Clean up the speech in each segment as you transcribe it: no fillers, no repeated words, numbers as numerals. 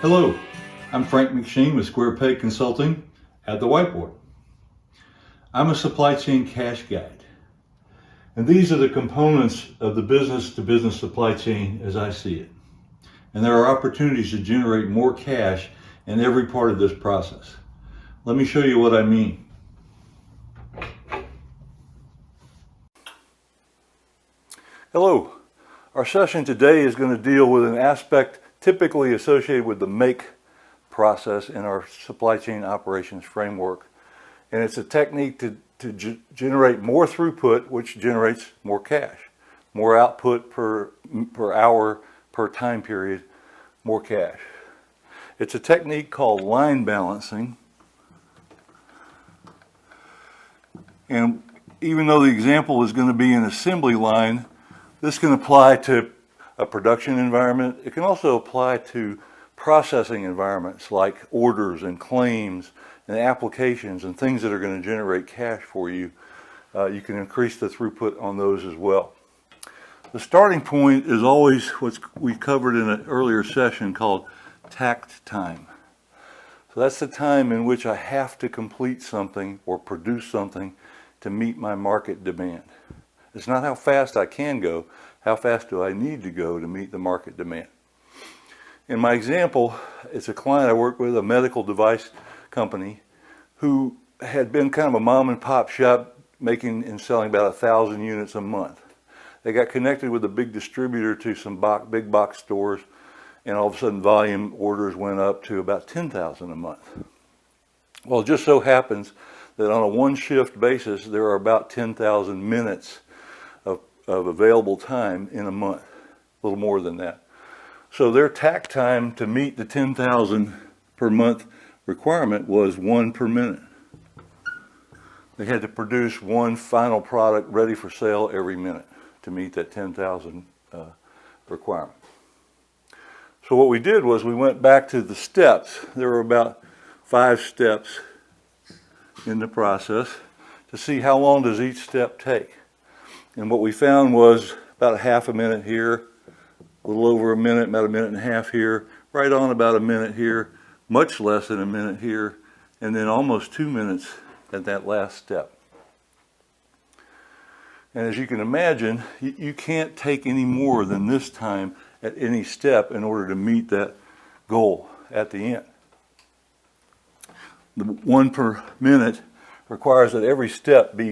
Hello, I'm Frank McSheen with Square Peg Consulting at the Whiteboard. I'm a supply chain cash guide, and these are the components of the business-to-business supply chain as I see it. And there are opportunities to generate more cash in every part of this process. Let me show you what I mean. Hello, our session today is going to deal with an aspect typically associated with the make process in our supply chain operations framework. And it's a technique to generate more throughput, which generates more cash, more output per hour, per time period, more cash. It's a technique called line balancing. And even though the example is going to be an assembly line, this can apply to a production environment. It can also apply to processing environments like orders and claims and applications and things that are going to generate cash for you. You can increase the throughput on those as well. The starting point is always what we covered in an earlier session called takt time. So that's the time in which I have to complete something or produce something to meet my market demand. It's not how fast I can go, how fast do I need to go to meet the market demand. In my example, it's a client I work with, a medical device company, who had been kind of a mom and pop shop making and selling about 1,000 units a month. They got connected with a big distributor to some big box stores, and all of a sudden volume orders went up to about 10,000 a month. Well, it just so happens that on a one shift basis, there are about 10,000 minutes of available time in a month, a little more than that. So their takt time to meet the 10,000 per month requirement was 1 per minute. They had to produce one final product ready for sale every minute to meet that 10,000 requirement. So what we did was we went back to the steps. There were about 5 steps in the process to see how long does each step take. And what we found was about a half a minute here, a little over a minute, about a minute and a half here, right on about a minute here, much less than a minute here, and then almost 2 minutes at that last step. And as you can imagine, you can't take any more than this time at any step in order to meet that goal at the end. The 1 per minute requires that every step be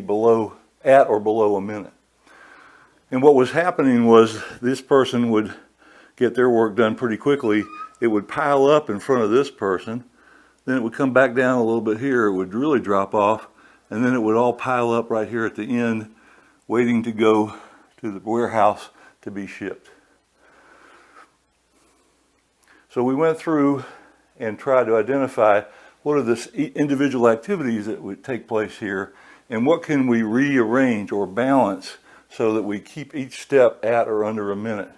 at or below a minute. And what was happening was this person would get their work done pretty quickly. It would pile up in front of this person, then it would come back down a little bit here, it would really drop off, and then it would all pile up right here at the end, waiting to go to the warehouse to be shipped. So we went through and tried to identify what are the individual activities that would take place here, and what can we rearrange or balance so that we keep each step at or under a minute.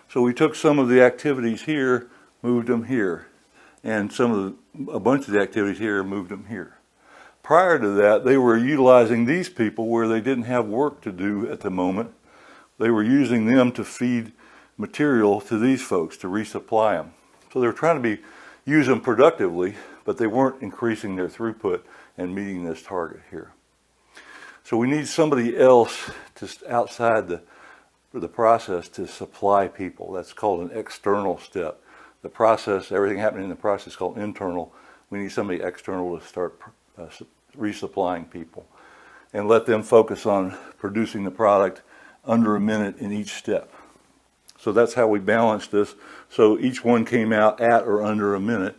So we took some of the activities here, moved them here, and a bunch of the activities here, moved them here. Prior to that, they were utilizing these people where they didn't have work to do at the moment. They were using them to feed material to these folks to resupply them. So they were trying to use them productively, but they weren't increasing their throughput and meeting this target here. So we need somebody else outside the process to supply people. That's called an external step. The process, everything happening in the process is called internal. We need somebody external to start resupplying people and let them focus on producing the product under a minute in each step. So that's how we balanced this. So each one came out at or under a minute.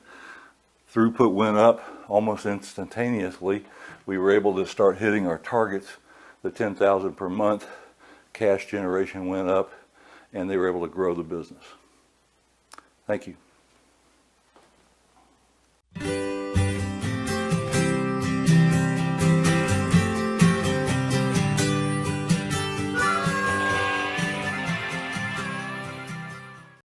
Throughput went up almost instantaneously. We were able to start hitting our targets, the 10,000 per month. Cash generation went up, and they were able to grow the business. Thank you.